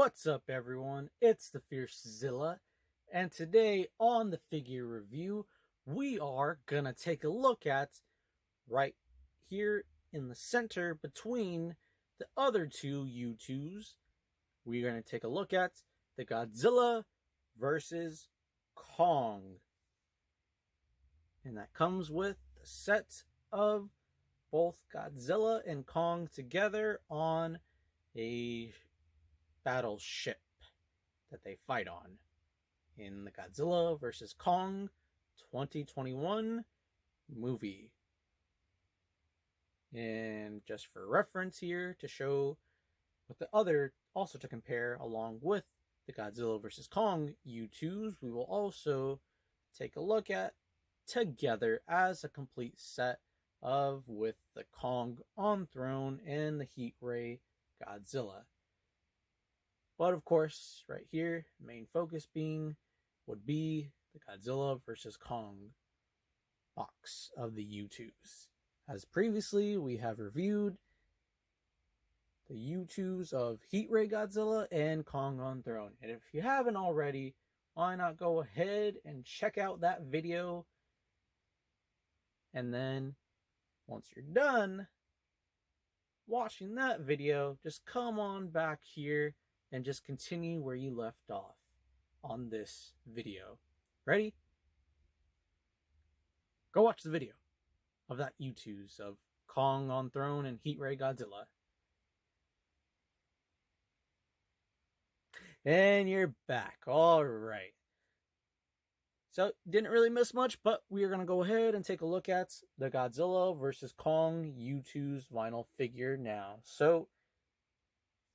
What's up, everyone? It's the Fierce Zilla, and today on the figure review, we are gonna take a look at right here in the center between the other two Youtooz. We're gonna take a look at the Godzilla versus Kong, and that comes with the set of both Godzilla and Kong together on a battleship that they fight on in the Godzilla vs. Kong 2021 movie. And just for reference here, to show what the other, also to compare along with the Godzilla vs. Kong Youtooz, we will also take a look at together as a complete set of with the Kong on throne and the Heat Ray Godzilla. But of course, right here, main focus would be the Godzilla vs. Kong box of the Youtooz. As previously, we have reviewed the Youtooz of Heat Ray Godzilla and Kong on Throne. And if you haven't already, why not go ahead and check out that video. And then, once you're done watching that video, just come on back here and just continue where you left off on this video. Ready? Go watch the video of that Youtooz of Kong on Throne and Heat Ray Godzilla. And you're back. All right. So, didn't really miss much, but we are going to go ahead and take a look at the Godzilla vs. Kong Youtooz vinyl figure now. So,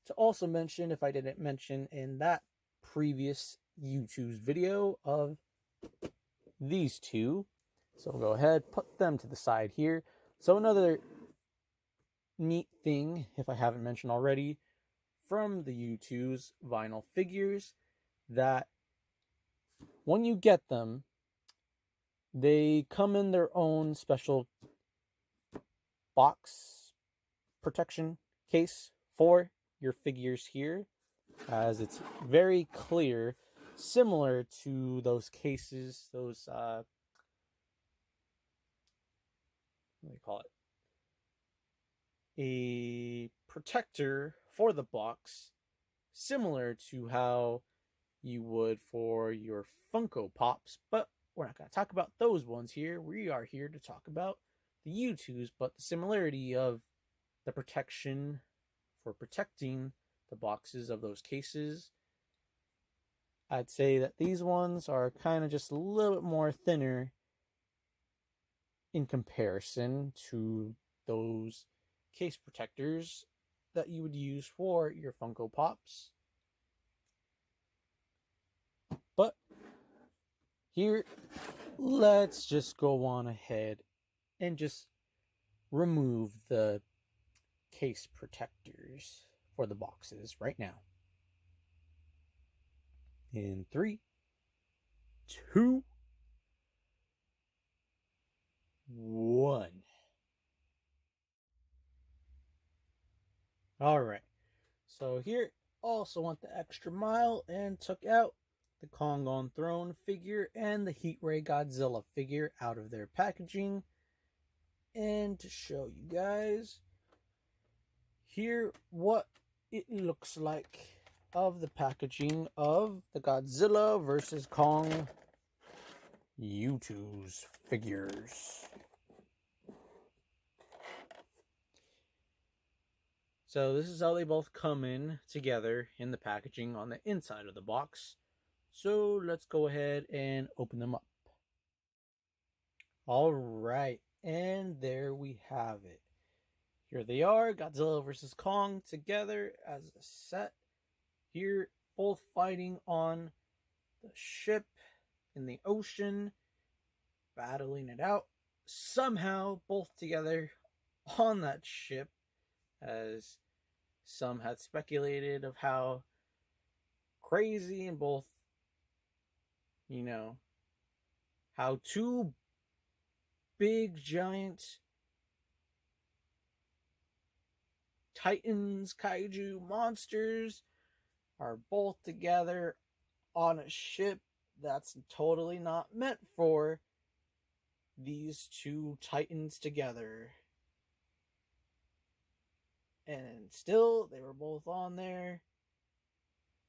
to also mention, if I didn't mention in that previous Youtooz video of these two, so we'll go ahead, put them to the side here. So another neat thing, if I haven't mentioned already, from the Youtooz vinyl figures, that when you get them, they come in their own special box protection case for your figures here, as it's very clear, similar to those cases, those what do you call it, a protector for the box, similar to how you would for your Funko Pops, but we're not going to talk about those ones here. We are here to talk about the Youtooz, but the similarity of the protection for protecting the boxes of those cases. I'd say that these ones are kind of just a little bit more thinner in comparison to those case protectors that you would use for your Funko Pops. But here, let's just go on ahead and just remove the case protectors for the boxes right now. In 3, 2, 1. All right. So here, also went the extra mile and took out the Kong on Throne figure and the Heat Ray Godzilla figure out of their packaging. And to show you guys here what it looks like of the packaging of the Godzilla vs. Kong Youtooz figures. So this is how they both come in together in the packaging on the inside of the box. So let's go ahead and open them up. All right, and there we have it. Here they are, Godzilla vs. Kong together as a set. Here, both fighting on the ship in the ocean, battling it out. Somehow, both together on that ship, as some had speculated of how crazy and both, how two big giant titans, kaiju monsters are both together on a ship that's totally not meant for these two titans together. And still, they were both on there,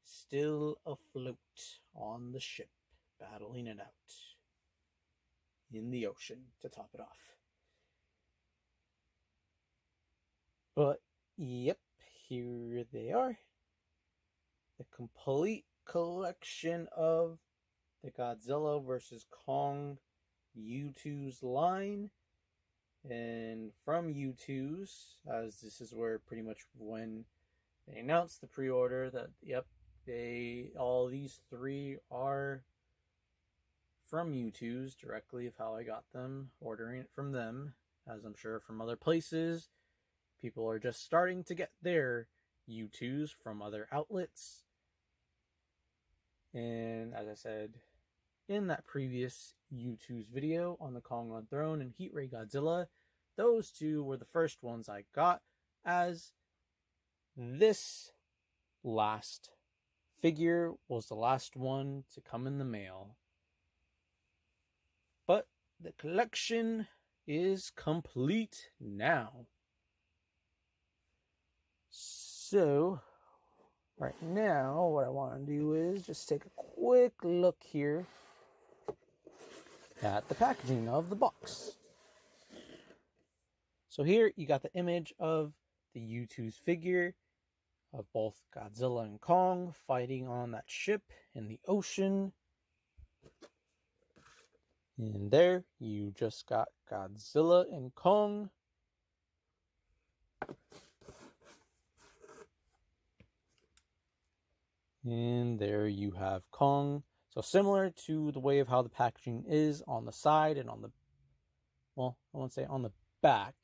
still afloat on the ship, battling it out in the ocean to top it off. But, yep, here they are. The complete collection of the Godzilla vs. Kong Youtooz line. And from Youtooz, as this is where pretty much when they announced the pre-order that, yep, all these three are from Youtooz, directly of how I got them, ordering it from them, as I'm sure from other places. People are just starting to get their Youtooz from other outlets. And as I said in that previous Youtooz video on the Kong on Throne and Heat Ray Godzilla, those two were the first ones I got, as this last figure was the last one to come in the mail. But the collection is complete now. So, right now, what I want to do is just take a quick look here at the packaging of the box. So here you got the image of the Youtooz figure of both Godzilla and Kong fighting on that ship in the ocean. And there you just got Godzilla and Kong. And there you have Kong. So similar to the way of how the packaging is on the side and on the, well, I won't say on the back.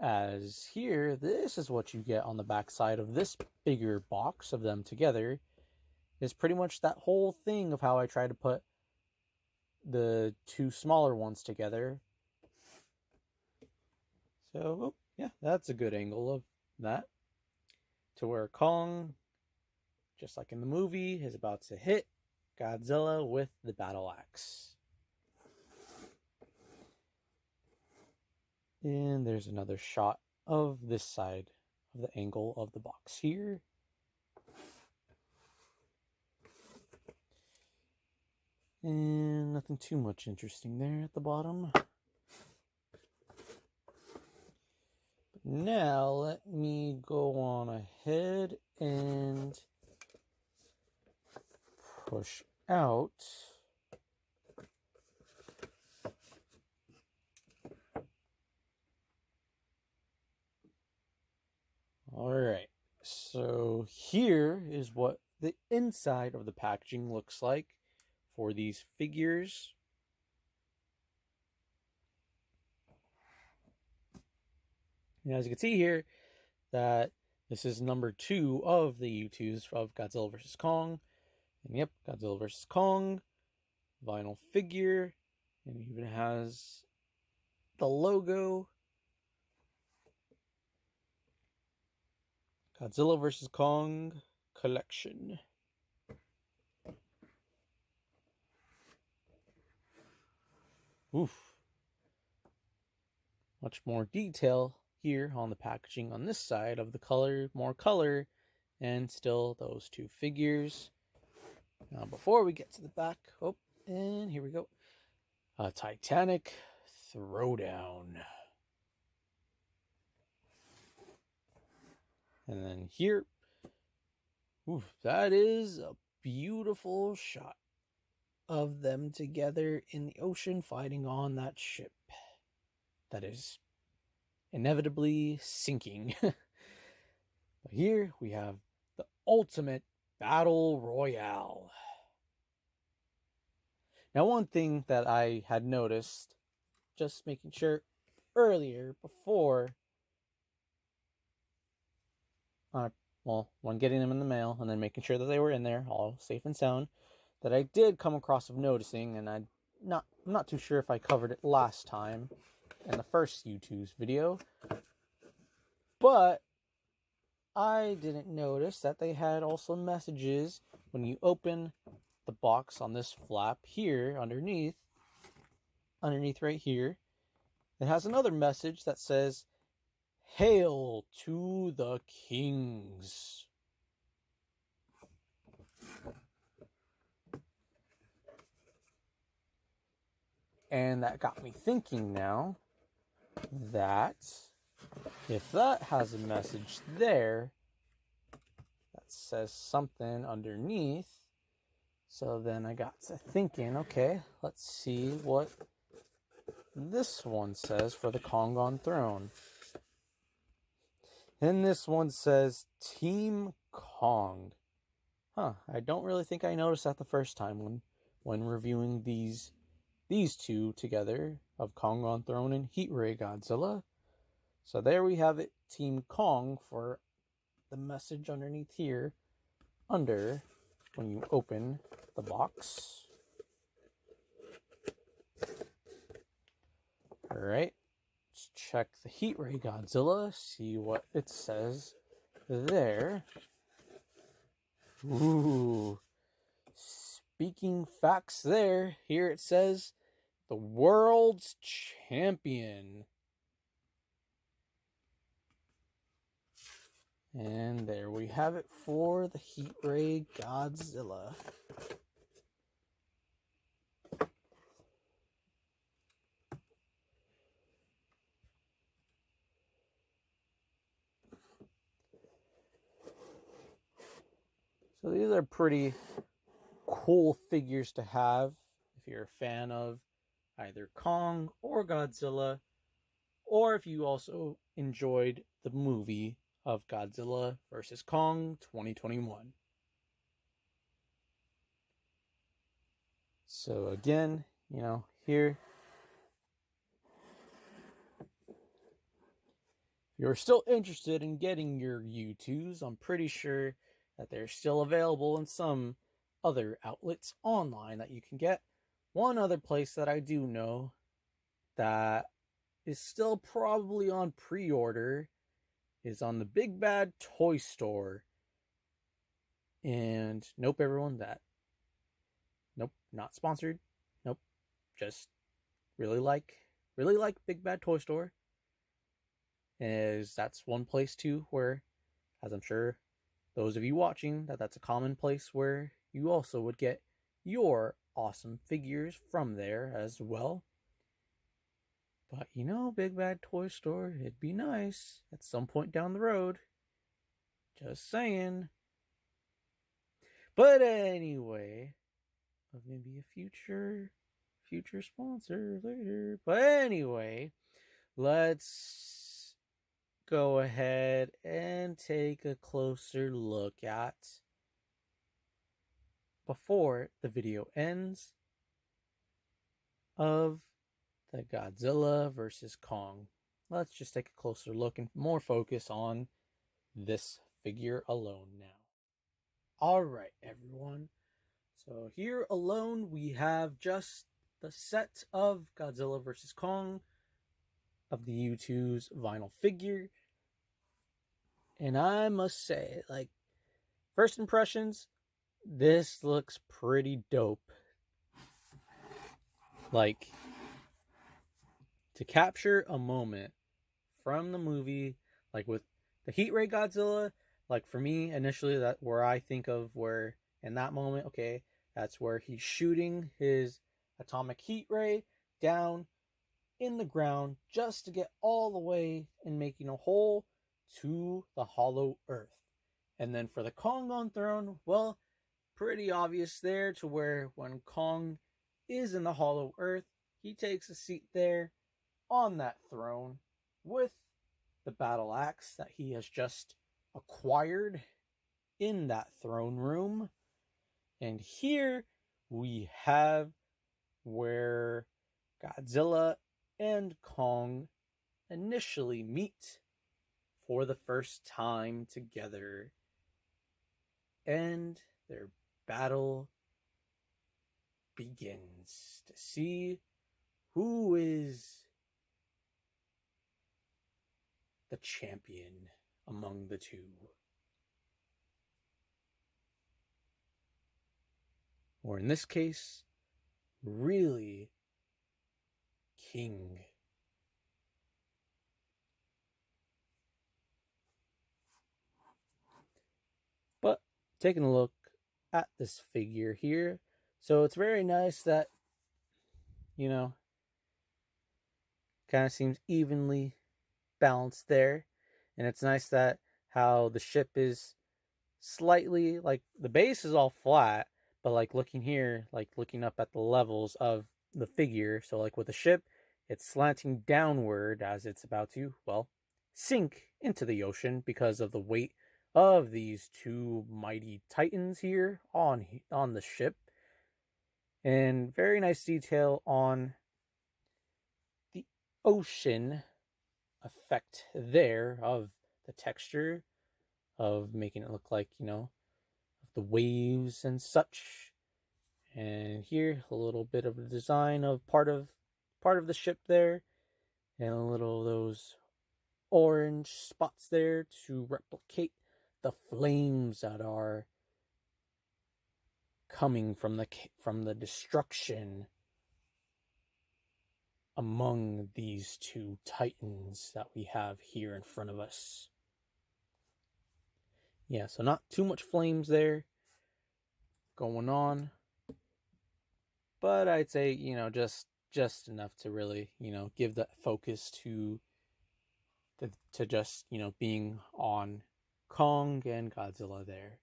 As here, this is what you get on the back side of this bigger box of them together. Is pretty much that whole thing of how I try to put the two smaller ones together. So, yeah, that's a good angle of that. To where Kong, just like in the movie, is about to hit Godzilla with the battle axe. And there's another shot of this side of the angle of the box here. And nothing too much interesting there at the bottom. But now let me go on ahead and push out Alright, so here is what the inside of the packaging looks like for these figures. And as you can see here, that this is number 2 of the Youtooz of Godzilla vs. Kong. And yep, Godzilla vs. Kong, vinyl figure, and it even has the logo. Godzilla vs. Kong collection. Oof. Much more detail here on the packaging on this side of the color, more color, and still those two figures. Now, before we get to the back, oh, and here we go. A Titanic Throwdown. And then here, oof, that is a beautiful shot of them together in the ocean fighting on that ship that is inevitably sinking. But here we have the ultimate battle royale. Now, one thing that I had noticed, just making sure earlier before, when getting them in the mail and then making sure that they were in there, all safe and sound, that I did come across of noticing, and I'm not too sure if I covered it last time in the first Youtooz video, but I didn't notice that they had also messages when you open the box on this flap here underneath right here. It has another message that says, "Hail to the kings." And that got me thinking now that if that has a message there that says something underneath, so then I got to thinking, okay, let's see what this one says for the Kong on Throne. And this one says Team Kong. I don't really think I noticed that the first time when reviewing these two together of Kong on Throne and Heat Ray Godzilla. So there we have it, Team Kong, for the message underneath here, under when you open the box. Alright, let's check the Heat Ray Godzilla, see what it says there. Ooh, speaking facts there. Here it says, the world's champion. And there we have it for the Heat Ray Godzilla. So these are pretty cool figures to have if you're a fan of either Kong or Godzilla, or if you also enjoyed the movie of Godzilla vs. Kong 2021. So again, here, if you're still interested in getting your Youtooz, I'm pretty sure that they're still available in some other outlets online that you can get. One other place that I do know that is still probably on pre-order is on the Big Bad Toy Store. And nope, everyone, nope, not sponsored. Nope, just really like Big Bad Toy Store. Is that's one place too where, as I'm sure those of you watching, that's a common place where you also would get your awesome figures from there as well. But Big Bad Toy Store, it'd be nice at some point down the road. Just saying. But anyway, maybe a future sponsor later. But anyway, let's go ahead and take a closer look at, before the video ends, of the Godzilla vs. Kong. Let's just take a closer look and more focus on this figure alone now. Alright, everyone. So here alone we have just the set of Godzilla vs. Kong of the Youtooz vinyl figure. And I must say, first impressions, this looks pretty dope. To capture a moment from the movie, with the Heat Ray Godzilla, for me, initially, that where I think of where, in that moment, okay, that's where he's shooting his atomic heat ray down in the ground just to get all the way and making a hole to the hollow earth. And then for the Kong on Throne, well, pretty obvious there, to where when Kong is in the hollow earth, he takes a seat there on that throne with the battle axe that he has just acquired in that throne room. And here we have where Godzilla and Kong initially meet for the first time together, and their battle begins to see who is the champion among the two. or in this case, really king. But taking a look at this figure here, so it's very nice that, you know, kind of seems evenly balanced there. And it's nice that how the ship is slightly, like, the base is all flat, but like looking here, like looking up at the levels of the figure, so like with the ship, it's slanting downward as it's about to, well, sink into the ocean because of the weight of these two mighty titans here on the ship. And very nice detail on the ocean effect there of the texture of making it look like, the waves and such. And here a little bit of the design of part of the ship there, and a little of those orange spots there to replicate the flames that are coming from the destruction among these two titans that we have here in front of us. Yeah, so not too much flames there going on, but I'd say, just enough to really, give the focus to just, being on Kong and Godzilla there.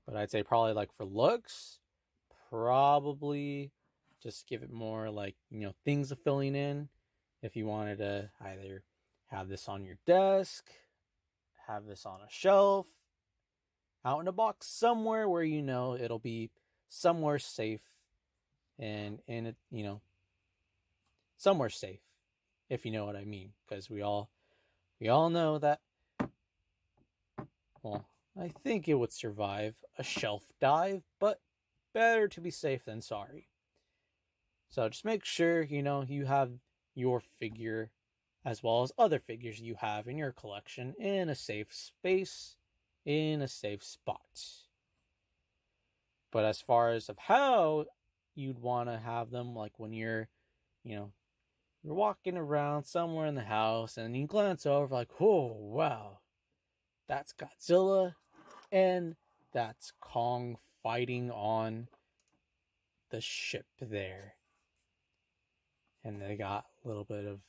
But I'd say probably, like, for looks, probably just give it more, like, things of filling in. If you wanted to either have this on your desk, have this on a shelf, out in a box somewhere where it'll be somewhere safe, and it, somewhere safe, if you know what I mean, because we all know that, well, I think it would survive a shelf dive, but better to be safe than sorry. So just make sure, you have your figure as well as other figures you have in your collection in a safe space, in a safe spot. But as far as of how you'd want to have them, like when you're walking around somewhere in the house and you glance over, like, oh wow, that's Godzilla and that's Kong fighting on the ship there. And they got a little bit of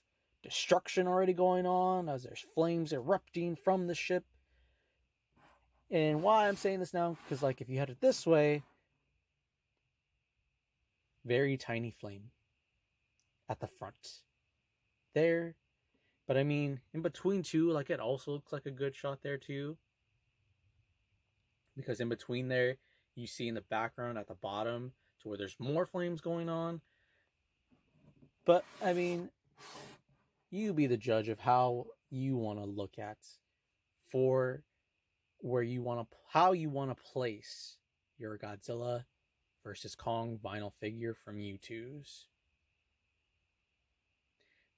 destruction already going on as there's flames erupting from the ship. And why I'm saying this now, because, like, if you had it this way, very tiny flame at the front there. But I mean, in between too, like, it also looks like a good shot there too. Because in between there, you see in the background at the bottom to where there's more flames going on. But I mean, you be the judge of how you want to look at for where you want to, how you want to place your Godzilla versus Kong vinyl figure from Youtooz.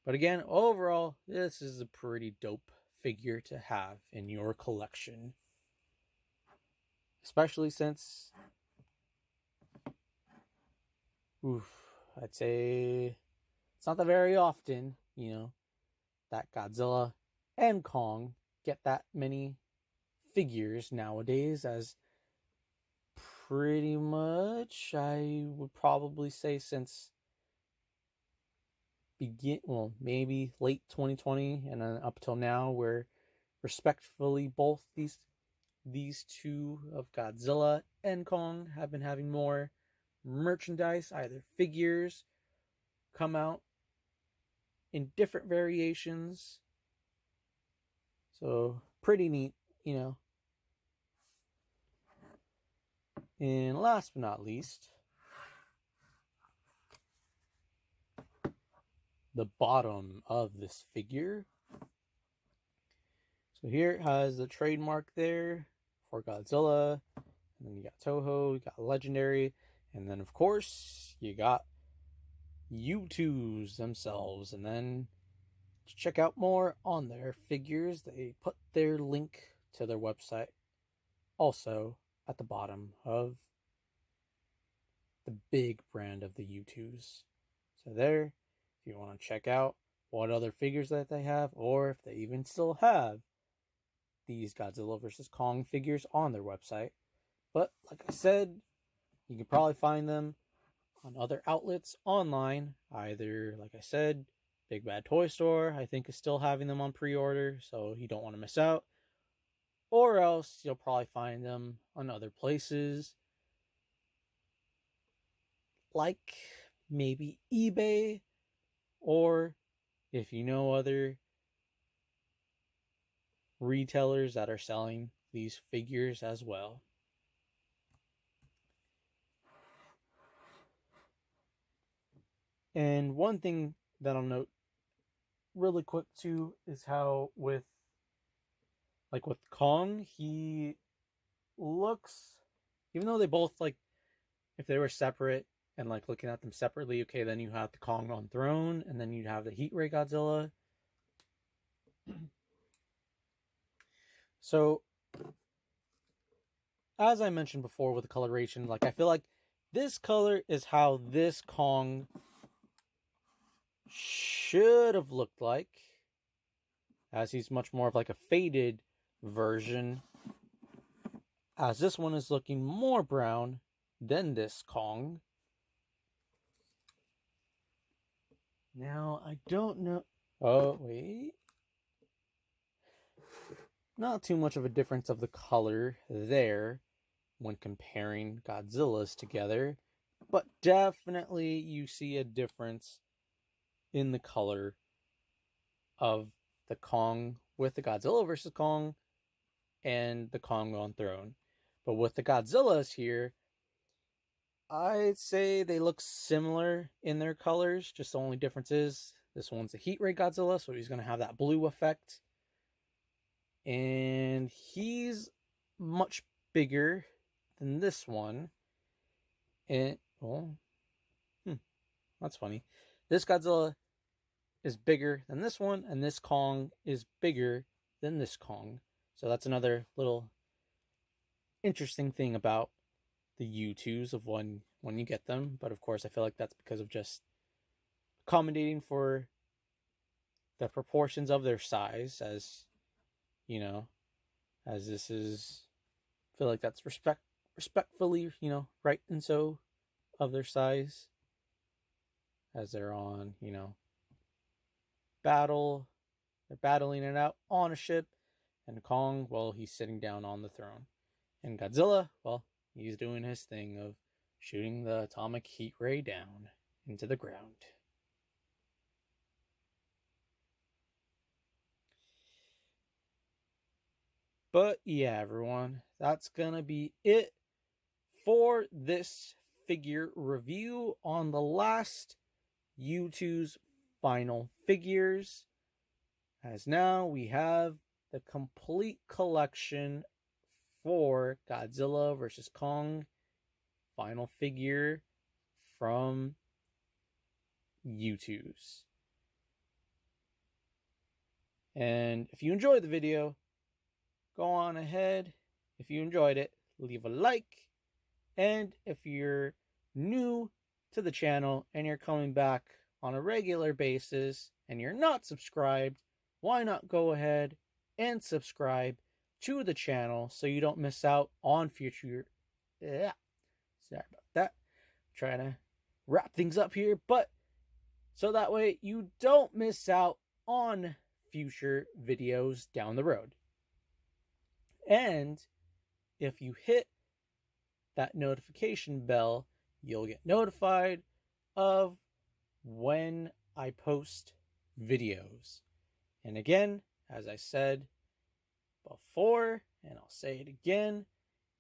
But again, overall, this is a pretty dope figure to have in your collection. Especially since, I'd say it's not that very often, that Godzilla and Kong get that many figures nowadays, as pretty much I would probably say since maybe late 2020 and then up till now, where respectfully both these two of Godzilla and Kong have been having more merchandise, either figures come out in different variations. So pretty neat, And last but not least, the bottom of this figure. So here it has the trademark there for Godzilla, and then you got Toho, you got Legendary, and then of course you got Youtooz themselves. And then to check out more on their figures, they put their link to their website also at the bottom of the big brand of the Youtooz. So there, if you want to check out what other figures that they have, or if they even still have these Godzilla vs. Kong figures on their website. But like I said, you can probably find them on other outlets online. Either, like I said, Big Bad Toy Store, I think, is still having them on pre-order, so you don't want to miss out. Or else you'll probably find them on other places, like maybe eBay, or if you know other retailers that are selling these figures as well. And one thing that I'll note really quick too is how with Kong, he looks, even though they both, like, if they were separate and like looking at them separately, okay, then you have the Kong on throne, and then you'd have the Heat Ray Godzilla. So, as I mentioned before with the coloration, like, I feel like this color is how this Kong should have looked like, as he's much more of like a faded version, as this one is looking more brown than this Kong. Now, I don't know. Oh, wait. Not too much of a difference of the color there when comparing Godzillas together, but definitely you see a difference in the color of the Kong with the Godzilla vs. Kong and the Kong on throne. But with the Godzillas here, I'd say they look similar in their colors, just the only difference is this one's a Heat Ray Godzilla, so he's going to have that blue effect. And he's much bigger than this one. And, well, that's funny. This Godzilla is bigger than this one, and this Kong is bigger than this Kong. So that's another little interesting thing about the Youtooz of when you get them. But of course, I feel like that's because of just accommodating for the proportions of their size, as you know, as this is, I feel like that's respectfully, right, and so of their size, as they're on, they're battling it out on a ship, and Kong, well, he's sitting down on the throne, and Godzilla, well, he's doing his thing of shooting the atomic heat ray down into the ground. But yeah, everyone, that's gonna be it for this figure review on the last Youtooz final figures. As now we have the complete collection for Godzilla vs. Kong final figure from Youtooz. And if you enjoyed the video, go on ahead. If you enjoyed it, leave a like. And if you're new to the channel and you're coming back on a regular basis and you're not subscribed, why not go ahead and subscribe to the channel so you don't miss out on future... Sorry about that. I'm trying to wrap things up here, but so that way you don't miss out on future videos down the road. And if you hit that notification bell, you'll get notified of when I post videos. And again, as I said before, and I'll say it again,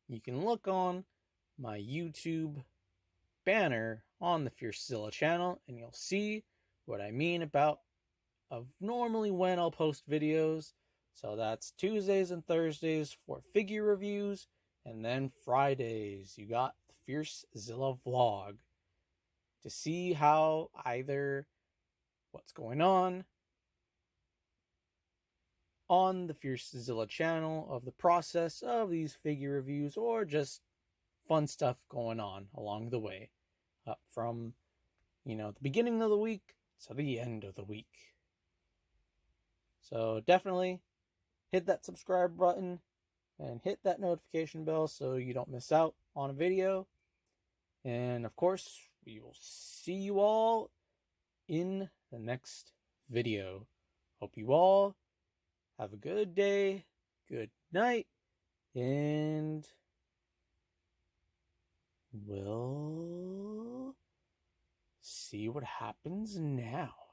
you can look on my YouTube banner on the Fiercezilla channel and you'll see what I mean about of normally when I'll post videos. So that's Tuesdays and Thursdays for figure reviews, and then Fridays you got the Fiercezilla vlog to see how either what's going on on the Fiercezilla channel of the process of these figure reviews, or just fun stuff going on along the way, from the beginning of the week to the end of the week. So definitely hit that subscribe button and hit that notification bell so you don't miss out on a video. And of course, we will see you all in the next video. Hope you all have a good day, good night, and we'll see what happens now.